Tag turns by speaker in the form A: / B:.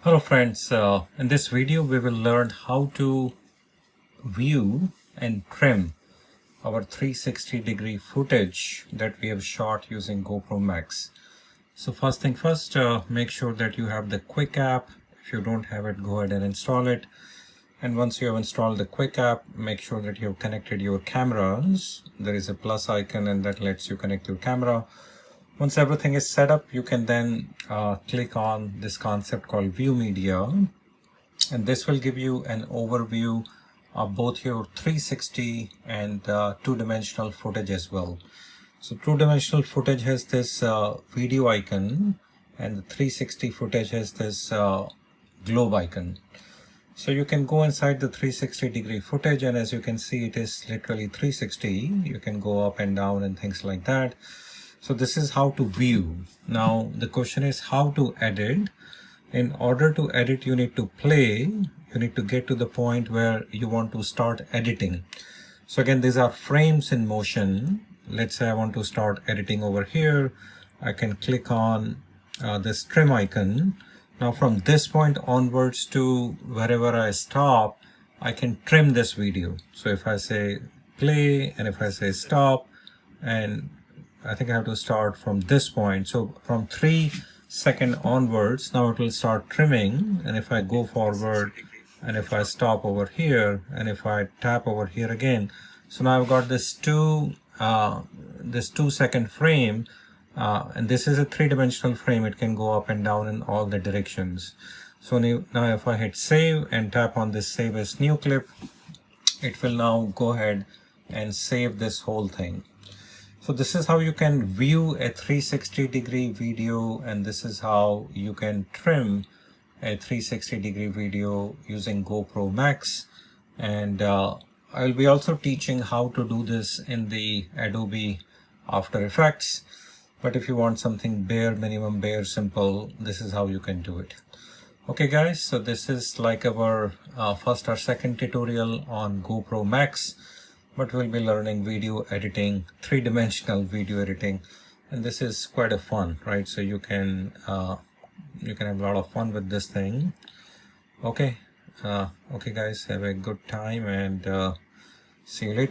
A: Hello friends, in this video we will learn how to view and trim our 360-degree footage that we have shot using GoPro MAX. So first thing first, make sure that you have the Quik app. If you don't have it, go ahead and install it. And once you have installed the Quik app, make sure that you have connected your cameras. There is a plus icon and that lets you connect your camera. Once everything is set up, you can then click on this concept called View Media, and this will give you an overview of both your 360 and two-dimensional footage as well. So two-dimensional footage has this video icon, and the 360 footage has this globe icon. So you can go inside the 360-degree footage, and as you can see, it is literally 360. You can go up and down and things like that. So this is how to view. Now the question is how to edit. In order to edit, you need to play. You need to get to the point where you want to start editing. So again, these are frames in motion. Let's say I want to start editing over here. I can click on this trim icon. Now from this point onwards to wherever I stop, I can trim this video. So if I say play and if I say stop, and I think I have to start from this point. So from 3 seconds onwards, now it will start trimming. And if I go forward and if I stop over here and if I tap over here again, so now I've got this 2 second frame, and this is a 3-dimensional frame. It can go up and down in all the directions. So now if I hit save and tap on this save as new clip, it will now go ahead and save this whole thing. So this is how you can view a 360-degree video, and this is how you can trim a 360-degree video using GoPro MAX. And I'll be also teaching how to do this in the Adobe After Effects. But if you want something bare minimum, bare simple, this is how you can do it. Okay guys, so this is like our first or second tutorial on GoPro MAX. But we'll be learning video editing, 3-dimensional video editing, and this is quite a fun, right? So you can have a lot of fun with this thing. Okay, okay guys, have a good time and see you later.